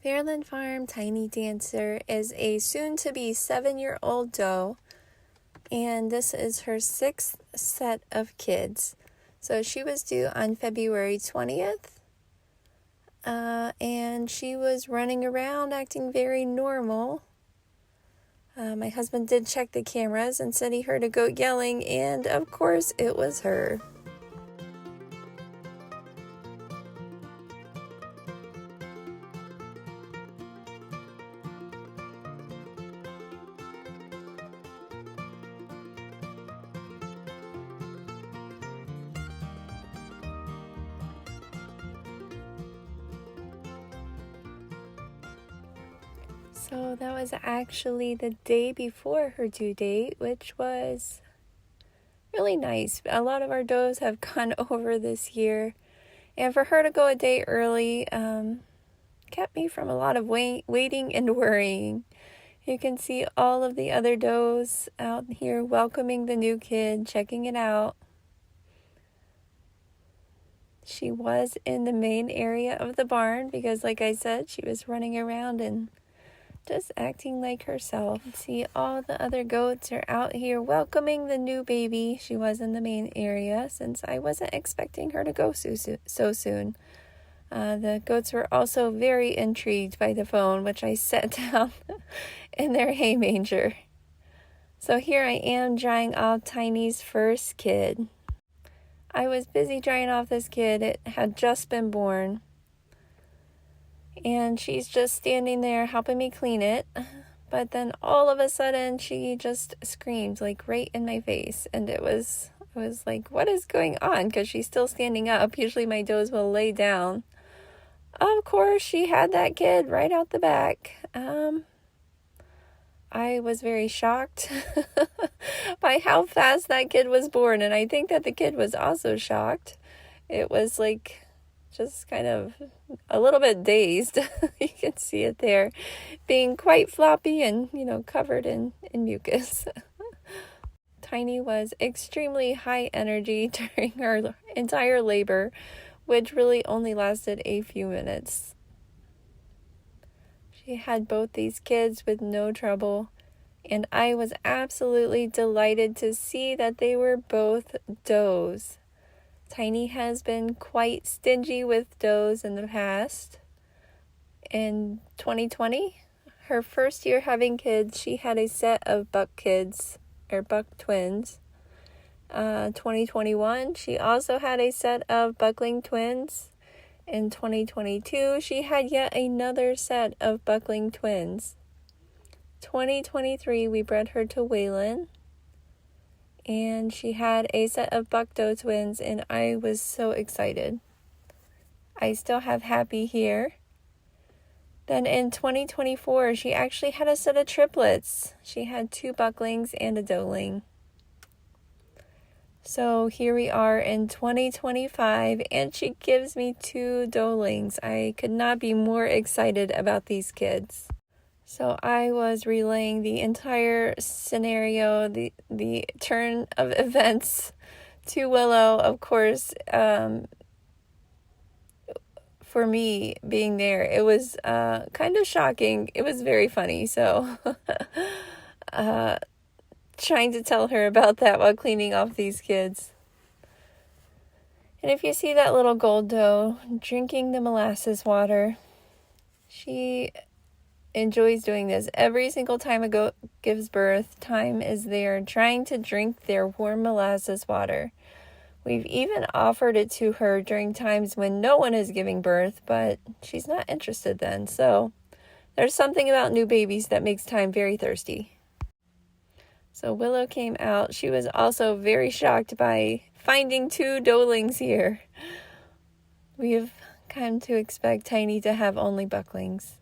Fairland Farm Tiny Dancer is a soon-to-be 7-year-old doe, and this is her 6th set of kids. So she was due on February 20th, and she was running around acting very normal. My husband did check the cameras and said he heard a goat yelling, and of course it was her. So that was actually the day before her due date, which was really nice. A lot of our does have gone over this year, and for her to go a day early kept me from a lot of waiting and worrying. You can see all of the other does out here welcoming the new kid, checking it out. She was in the main area of the barn because, like I said, she was running around and just acting like herself. See, all the other goats are out here welcoming the new baby. She was in the main area since I wasn't expecting her to go so soon. The goats were also very intrigued by the phone, which I set down in their hay manger. So here I am drying off Tiny's first kid. I was busy drying off this kid. It had just been born. And she's just standing there helping me clean it. But then all of a sudden she just screamed like right in my face. And I was like, what is going on? Because she's still standing up. Usually my does will lay down. Of course, she had that kid right out the back. I was very shocked by how fast that kid was born. And I think that the kid was also shocked. It was like just kind of a little bit dazed. You can see it there, being quite floppy and, covered in mucus. Tiny was extremely high energy during her entire labor, which really only lasted a few minutes. She had both these kids with no trouble, and I was absolutely delighted to see that they were both does. Tiny has been quite stingy with does in the past. In 2020, her first year having kids, she had a set of buck kids, or buck twins. 2021, she also had a set of buckling twins. In 2022, she had yet another set of buckling twins. 2023, we bred her to Waylon, and she had a set of buck doe twins, and I was so excited. I still have Happy here. Then in 2024, she actually had a set of triplets. She had 2 bucklings and a doeling. So here we are in 2025, and she gives me 2 doelings. I could not be more excited about these kids. So I was relaying the entire scenario, the turn of events to Willow. Of course, for me being there, it was kind of shocking. It was very funny. So trying to tell her about that while cleaning off these kids. And if you see that little gold doe drinking the molasses water, she enjoys doing this. Every single time a goat gives birth, Time is there trying to drink their warm molasses water. We've even offered it to her during times when no one is giving birth, but she's not interested then. So there's something about new babies that makes Time very thirsty. So Willow came out. She was also very shocked by finding 2 doelings here. We've come to expect Tiny to have only bucklings.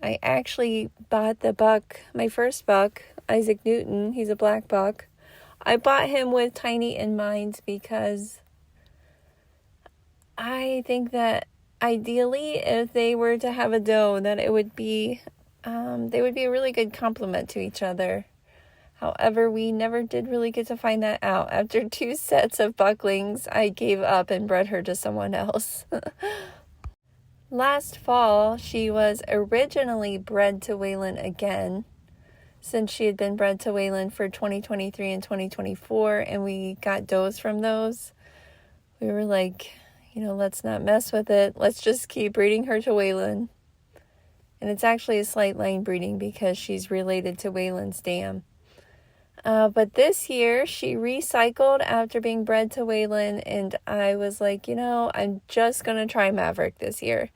I actually bought the buck, my first buck, Isaac Newton. He's a black buck. I bought him with Tiny in mind because I think that ideally, if they were to have a doe, that it would be, they would be a really good complement to each other. However, we never did really get to find that out. After 2 sets of bucklings, I gave up and bred her to someone else. Last fall, she was originally bred to Waylon again, since she had been bred to Waylon for 2023 and 2024, and we got does from those. We were like, let's not mess with it. Let's just keep breeding her to Waylon. And it's actually a slight line breeding because she's related to Waylon's dam. But this year, she recycled after being bred to Waylon, and I was like, I'm just going to try Maverick this year.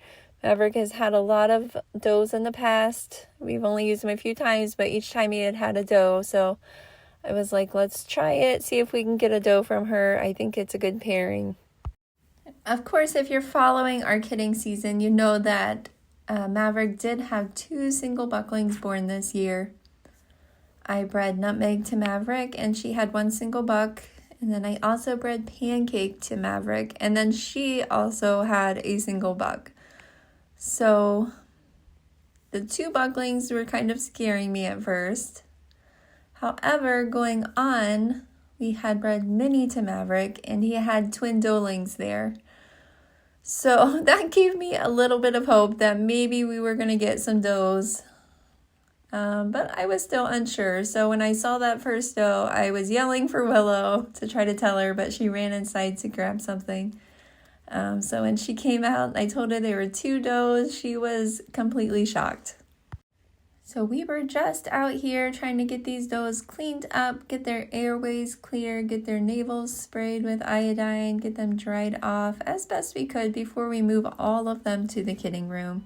Maverick has had a lot of does in the past. We've only used him a few times, but each time he had a doe, so I was like, let's try it, see if we can get a doe from her. I think it's a good pairing. Of course, if you're following our kidding season, you know that Maverick did have 2 single bucklings born this year. I bred Nutmeg to Maverick, and she had 1 single buck. And then I also bred Pancake to Maverick, and then she also had a single buck. So the 2 bucklings were kind of scaring me at first. However, going on, we had bred Minnie to Maverick, and he had twin doelings there. So that gave me a little bit of hope that maybe we were going to get some does. But I was still unsure. So when I saw that first doe, I was yelling for Willow to try to tell her, but she ran inside to grab something. So when she came out, I told her there were 2 does. She was completely shocked. So we were just out here trying to get these does cleaned up, get their airways clear, get their navels sprayed with iodine, get them dried off as best we could before we move all of them to the kidding room.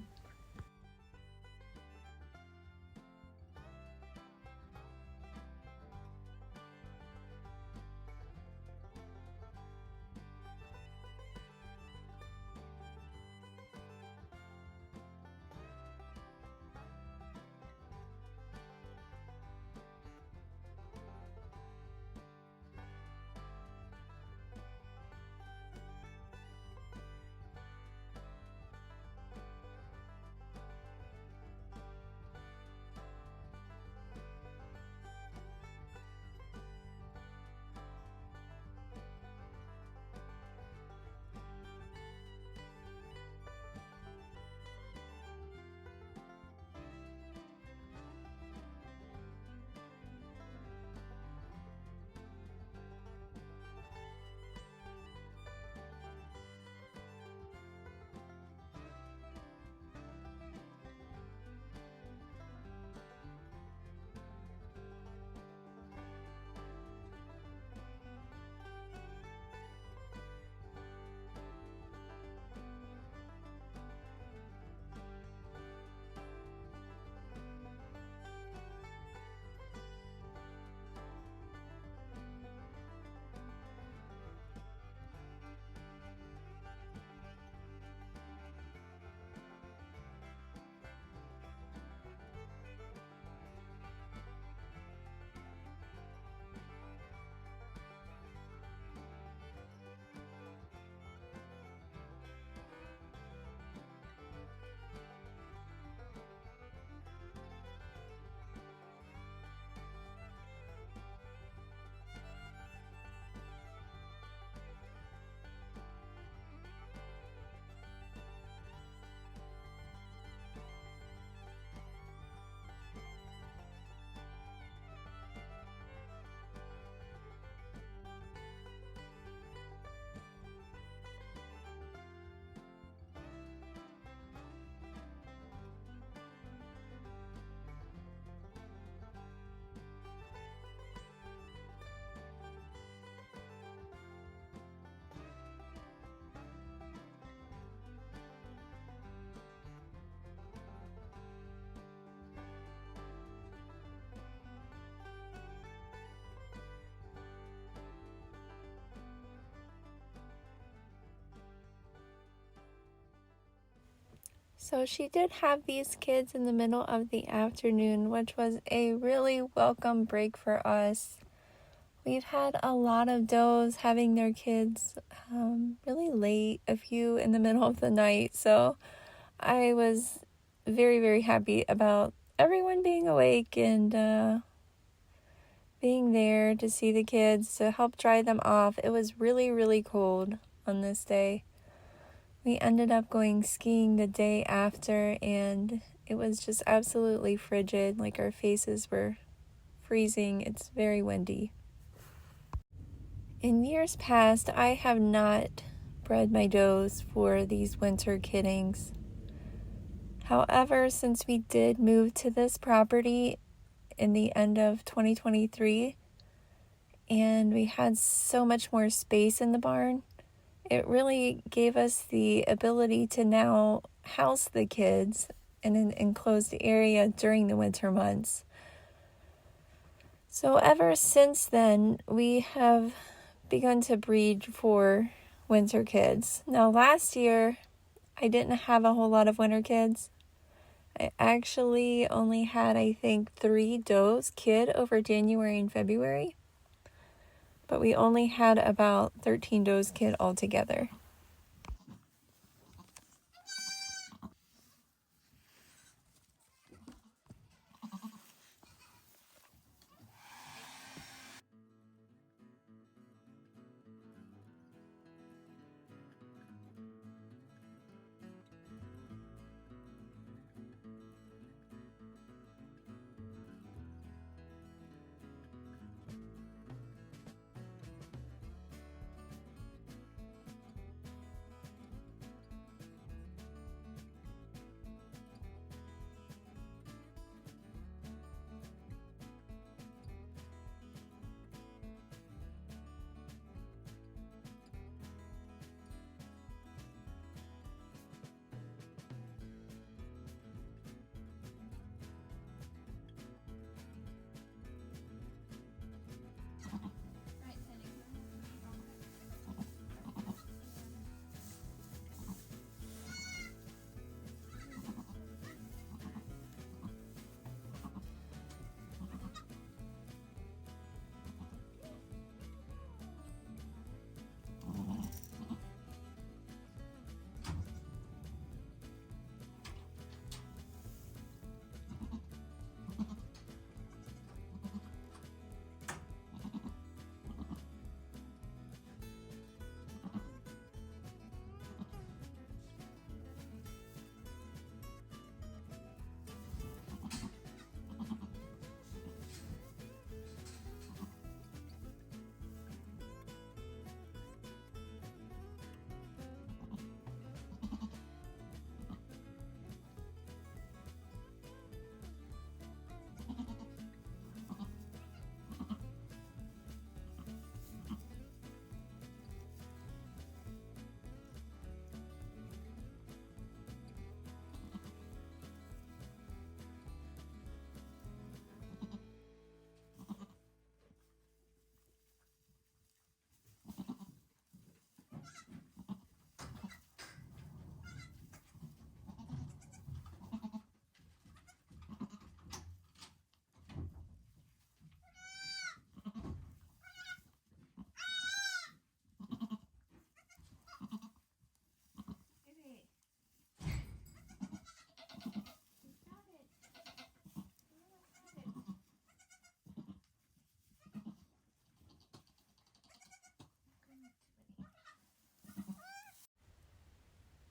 So she did have these kids in the middle of the afternoon, which was a really welcome break for us. We've had a lot of does having their kids really late, a few in the middle of the night. So I was very, very happy about everyone being awake and being there to see the kids, to help dry them off. It was really, really cold on this day. We ended up going skiing the day after, and it was just absolutely frigid. Like, our faces were freezing. It's very windy. In years past, I have not bred my does for these winter kiddings. However, since we did move to this property in the end of 2023, and we had so much more space in the barn, it really gave us the ability to now house the kids in an enclosed area during the winter months. So ever since then, we have begun to breed for winter kids. Now, last year, I didn't have a whole lot of winter kids. I actually only had, I think, 3 does kid over January and February. But we only had about 13 does kid altogether.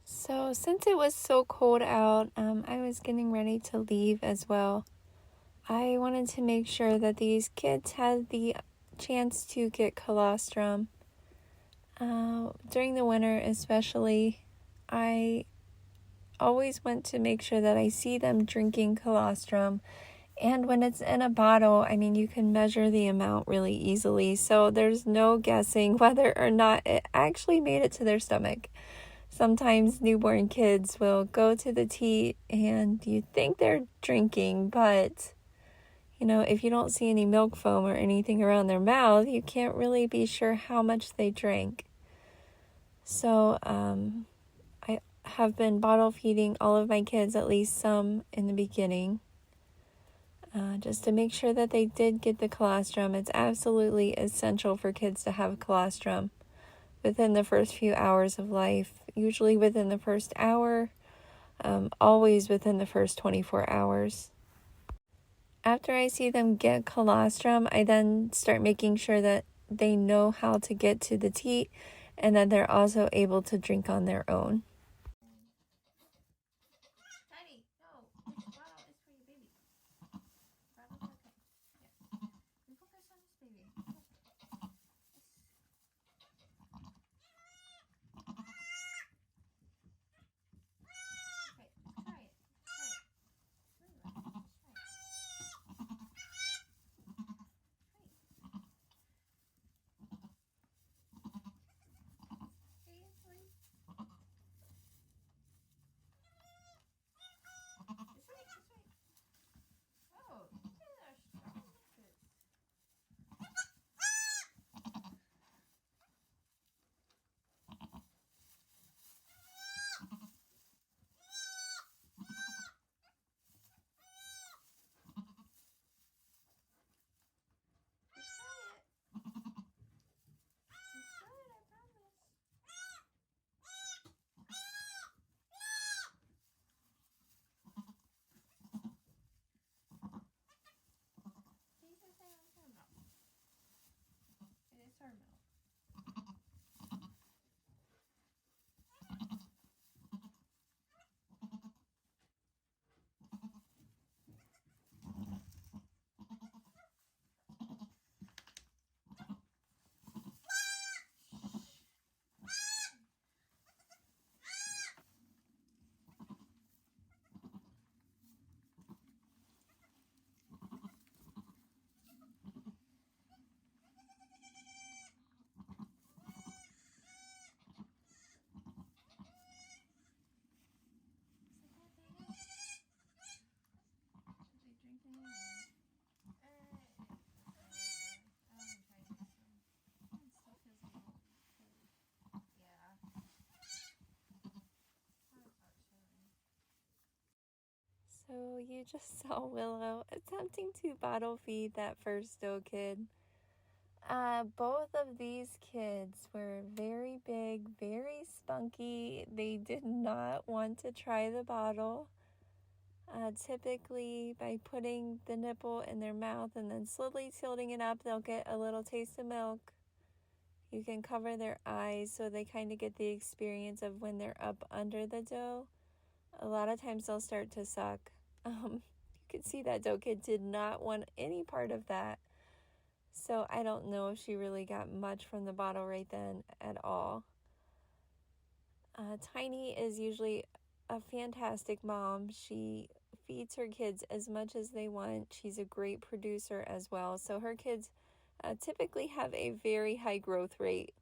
So since it was so cold out, I was getting ready to leave as well. I wanted to make sure that these kids had the chance to get colostrum. During the winter especially, I always want to make sure that I see them drinking colostrum. And when it's in a bottle, I mean, you can measure the amount really easily. So there's no guessing whether or not it actually made it to their stomach. Sometimes newborn kids will go to the teat and you think they're drinking, but, you know, if you don't see any milk foam or anything around their mouth, you can't really be sure how much they drank. So I have been bottle feeding all of my kids at least some in the beginning, just to make sure that they did get the colostrum. It's absolutely essential for kids to have colostrum within the first few hours of life, usually within the first hour, always within the first 24 hours. After I see them get colostrum, I then start making sure that they know how to get to the teat and that they're also able to drink on their own. So you just saw Willow attempting to bottle feed that first doe kid. Both of these kids were very big, very spunky. They did not want to try the bottle. Typically, by putting the nipple in their mouth and then slowly tilting it up, they'll get a little taste of milk. You can cover their eyes so they kind of get the experience of when they're up under the doe. A lot of times they'll start to suck. You could see that doe kid did not want any part of that. So I don't know if she really got much from the bottle right then at all. Tiny is usually a fantastic mom. She feeds her kids as much as they want. She's a great producer as well. So her kids typically have a very high growth rate.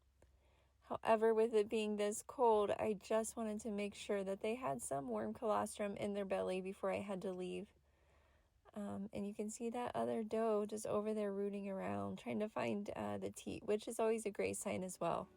However, with it being this cold, I just wanted to make sure that they had some warm colostrum in their belly before I had to leave. And you can see that other doe just over there rooting around, trying to find the teat, which is always a great sign as well.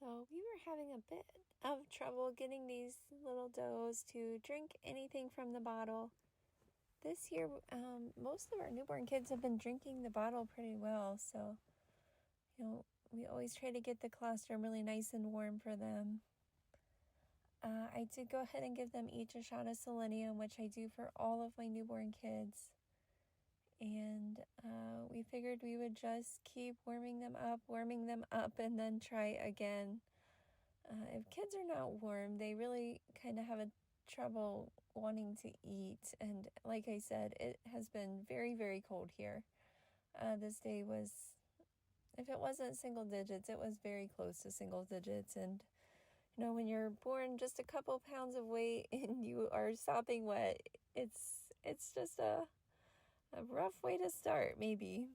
So we were having a bit of trouble getting these little does to drink anything from the bottle. This year, most of our newborn kids have been drinking the bottle pretty well. So, we always try to get the colostrum really nice and warm for them. I did go ahead and give them each a shot of selenium, which I do for all of my newborn kids. And we figured we would just keep warming them up, and then try again. If kids are not warm, they really kind of have a trouble wanting to eat. And like I said, it has been very, very cold here. This day was, if it wasn't single digits, it was very close to single digits. And when you're born just a couple pounds of weight and you are sopping wet, it's just a rough way to start, maybe.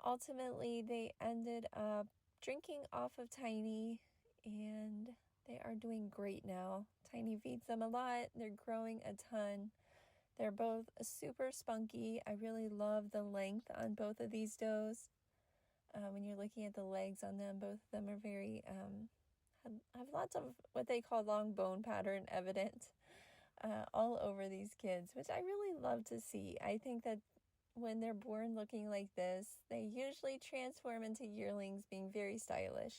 Ultimately, they ended up drinking off of Tiny, and they are doing great now. Tiny feeds them a lot. They're growing a ton. They're both super spunky. I really love the length on both of these does. When you're looking at the legs on them, both of them are very, have lots of what they call long bone pattern evident all over these kids, which I really love to see. I think that when they're born looking like this, they usually transform into yearlings being very stylish.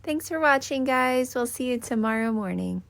Thanks for watching, guys. We'll see you tomorrow morning.